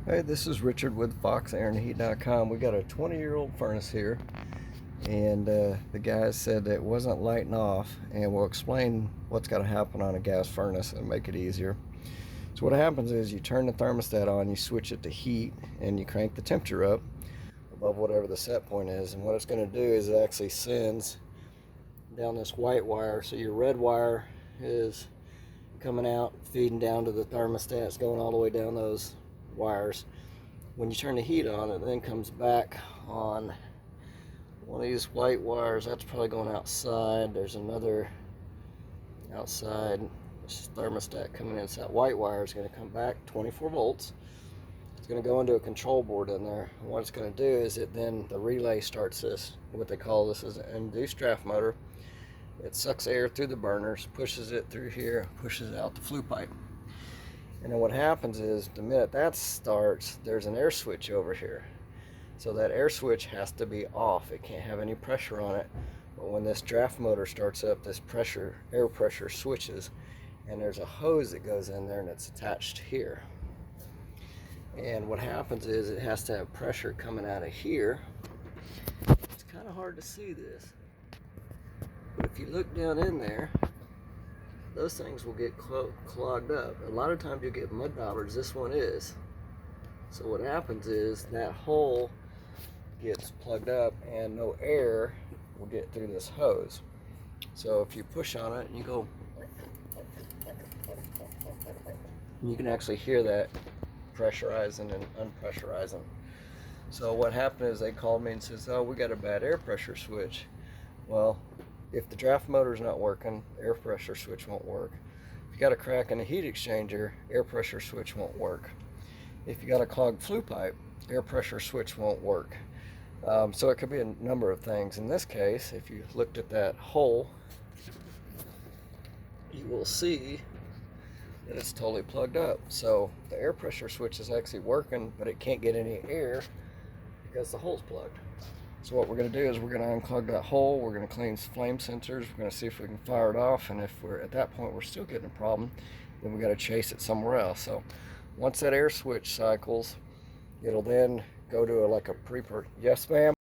Hey, this is Richard with FoxAirandHeat.com. We got a 20-year-old furnace here, and the guy said it wasn't lighting off, and we'll explain what's got to happen on a gas furnace and make it easier. So what happens is you turn the thermostat on, you switch it to heat, and you crank the temperature up above whatever the set point is, and what it's going to do is it actually sends down this white wire. So your red wire is coming out, feeding down to the thermostat. It's going all the way down those wires. When you turn the heat on, it then comes back on one of these white wires. That's probably going outside. There's another outside thermostat coming in. So that white wire is going to come back 24 volts. It's going to go into a control board in there. And what it's going to do is the relay starts this, what they call this is an induced draft motor. It sucks air through the burners, pushes it through here, pushes it out the flue pipe. And then what happens is the minute that starts, there's an air switch over here. So that air switch has to be off. It can't have any pressure on it. But when this draft motor starts up, this air pressure switches, and there's a hose that goes in there and it's attached here. And what happens is it has to have pressure coming out of here. It's kind of hard to see this, but if you look down in there, those things will get clogged up. A lot of times you'll get mud daubers. This one is. So what happens is that hole gets plugged up and no air will get through this hose. So if you push on it and you go, you can actually hear that pressurizing and unpressurizing. So what happened is they called me and says, oh, we got a bad air pressure switch. Well, if the draft motor is not working, air pressure switch won't work. If you got a crack in the heat exchanger, air pressure switch won't work. If you got a clogged flue pipe, air pressure switch won't work. So it could be a number of things. In this case, if you looked at that hole, you will see that it's totally plugged up. So the air pressure switch is actually working, but it can't get any air because the hole's plugged. So what we're going to do is we're going to unclog that hole, we're going to clean flame sensors, we're going to see if we can fire it off, and if we're at that point we're still getting a problem, then we got to chase it somewhere else. So once that air switch cycles, it'll then go to like a yes ma'am.